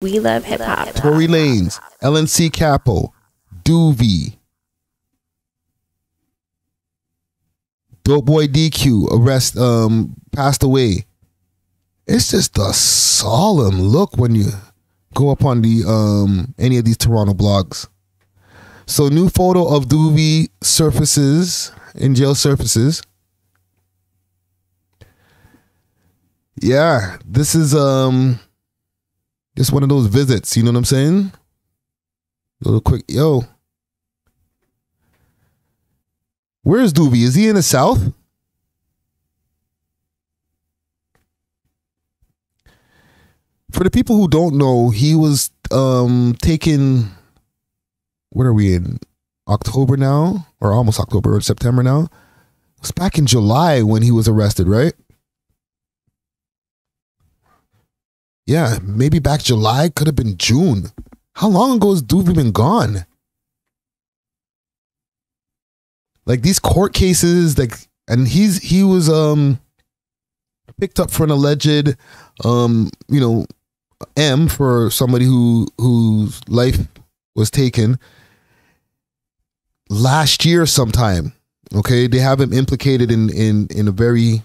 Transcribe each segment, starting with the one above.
We love hip hop. Tory Lanez, LNC Capo, Duvy, Dope Boy DQ, passed away. It's just a solemn look when you go up on the any of these Toronto blogs. So new photo of Duvy surfaces, in jail surfaces. Yeah, this is just one of those visits, you know what I'm saying? A little quick, yo. Where is Duvy? Is he in the South? For the people who don't know, he was taken, what are we in? October now? Or almost October or September now? It was back in July when he was arrested, right? Yeah, maybe back July, could have been June. How long ago has Duvy been gone? Like these court cases, like, and he was picked up for an alleged M for somebody whose life was taken last year sometime. Okay, they have him implicated in a very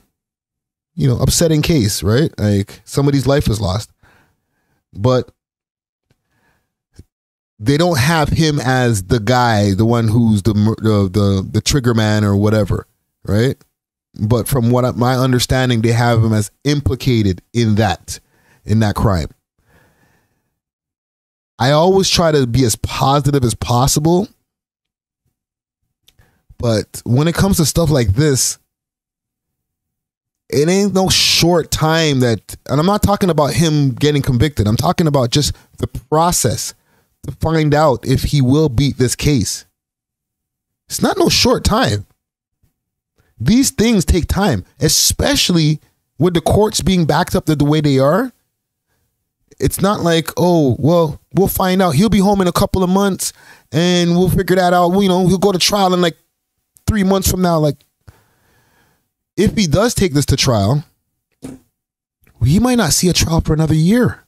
upsetting case, right? Like somebody's life was lost. But they don't have him as the guy, the one who's the trigger man or whatever, right? But from what my understanding, they have him as implicated in that crime. I always try to be as positive as possible, but when it comes to stuff like this, it ain't no short time that, and I'm not talking about him getting convicted. I'm talking about just the process to find out if he will beat this case. It's not no short time. These things take time, especially with the courts being backed up the way they are. It's not like, oh, well, we'll find out. He'll be home in a couple of months and we'll figure that out. He'll go to trial in like 3 months from now. Like, if he does take this to trial, he might not see a trial for another year.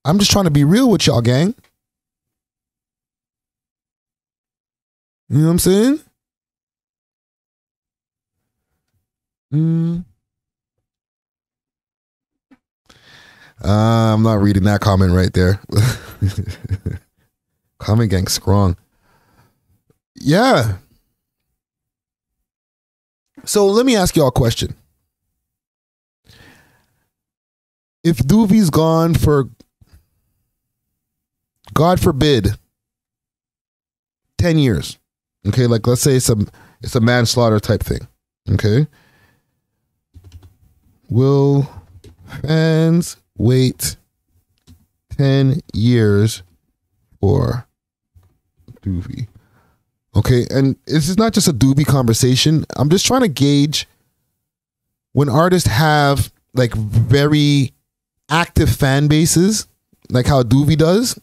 I'm just trying to be real with y'all, gang. You know what I'm saying? I'm not reading that comment right there. Comment gang strong. Yeah. So let me ask y'all a question. If Duvy's gone for, God forbid, 10 years, okay, like let's say it's a manslaughter type thing, okay? Will fans wait 10 years for Duvy? Okay, and this is not just a Duvy conversation. I'm just trying to gauge when artists have like very active fan bases, like how Duvy does,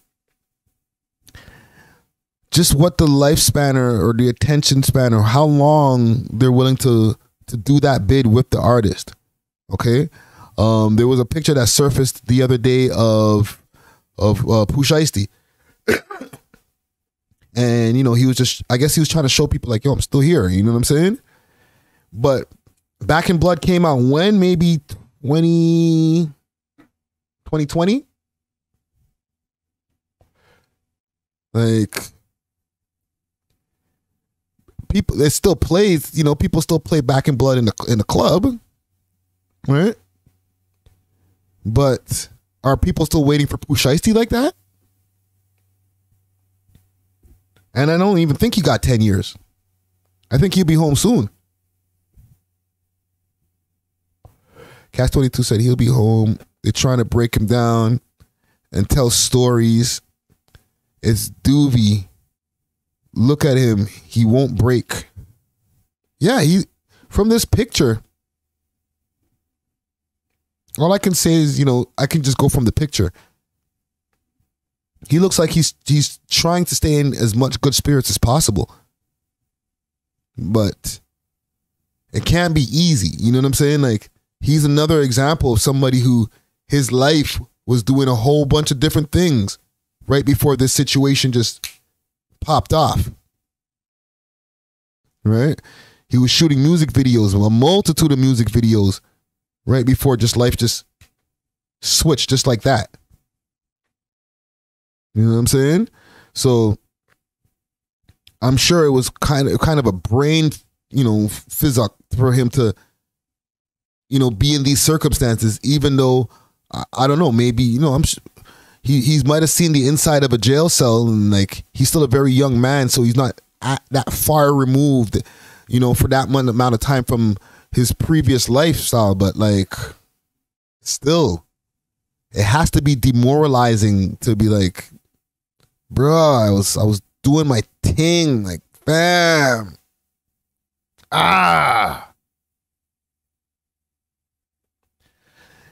just what the lifespan or the attention span or how long they're willing to do that bid with the artist. Okay, there was a picture that surfaced the other day of Pusha. And, he was just, I guess he was trying to show people like, yo, I'm still here. You know what I'm saying? But Back in Blood came out when? Maybe 2020? Like, people, it still plays, people still play Back in Blood in the club. Right? But are people still waiting for Pusha like that? And I don't even think he got 10 years. I think he'll be home soon. Cash 22 said he'll be home. They're trying to break him down and tell stories. It's Duvy. Look at him. He won't break. Yeah, from this picture, all I can say is, I can just go from the picture. He looks like he's trying to stay in as much good spirits as possible. But it can't be easy. You know what I'm saying? Like, he's another example of somebody who his life was doing a whole bunch of different things right before this situation just popped off. Right? He was shooting music videos, a multitude of music videos, right before just life just switched just like that. You know what I'm saying? So I'm sure it was kind of a brain, fizz up for him to, be in these circumstances, even though I don't know, maybe, he might have seen the inside of a jail cell, and like he's still a very young man, so he's not that far removed, for that amount of time from his previous lifestyle. But like, still, it has to be demoralizing to be like, bruh, I was doing my thing, like, bam,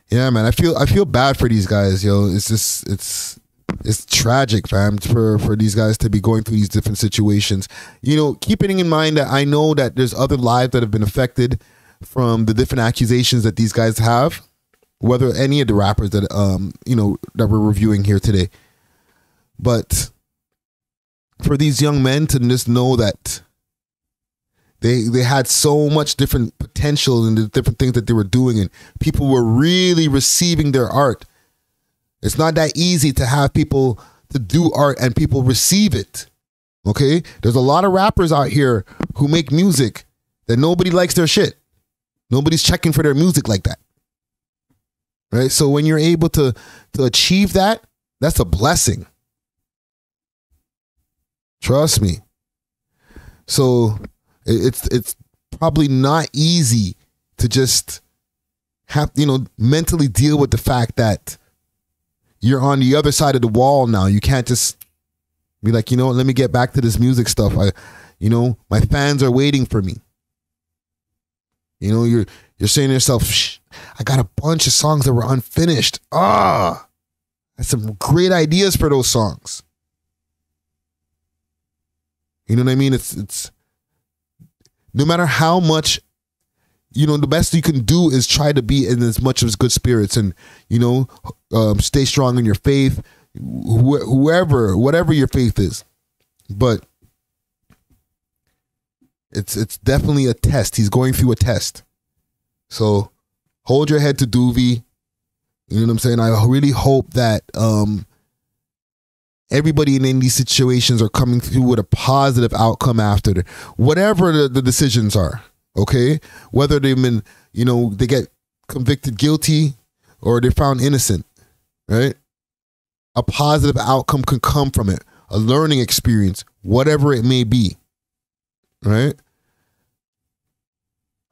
yeah, man. I feel bad for these guys, yo. It's just it's tragic, fam, for these guys to be going through these different situations. Keeping in mind that I know that there's other lives that have been affected from the different accusations that these guys have, whether any of the rappers that that we're reviewing here today. But for these young men to just know that they had so much different potential in the different things that they were doing, and people were really receiving their art. It's not that easy to have people to do art and people receive it. Okay? There's a lot of rappers out here who make music that nobody likes their shit. Nobody's checking for their music like that. Right? So when you're able to achieve that, that's a blessing. Trust me. So it's probably not easy to just have, mentally deal with the fact that you're on the other side of the wall now. You can't just be like, let me get back to this music stuff. My fans are waiting for me. You're saying to yourself, shh, I got a bunch of songs that were unfinished. I had some great ideas for those songs. You know what I mean? It's no matter how much, the best you can do is try to be in as much of good spirits and, stay strong in your faith, whatever your faith is. But it's definitely a test. He's going through a test. So hold your head to Duvy. You know what I'm saying? I really hope that everybody in these situations are coming through with a positive outcome after whatever the decisions are. Okay, whether they've been, they get convicted guilty or they're found innocent, right? A positive outcome can come from it, a learning experience, whatever it may be, right?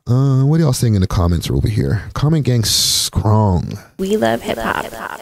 What are y'all saying in the comments over here? Comment gang strong. We love hip hop.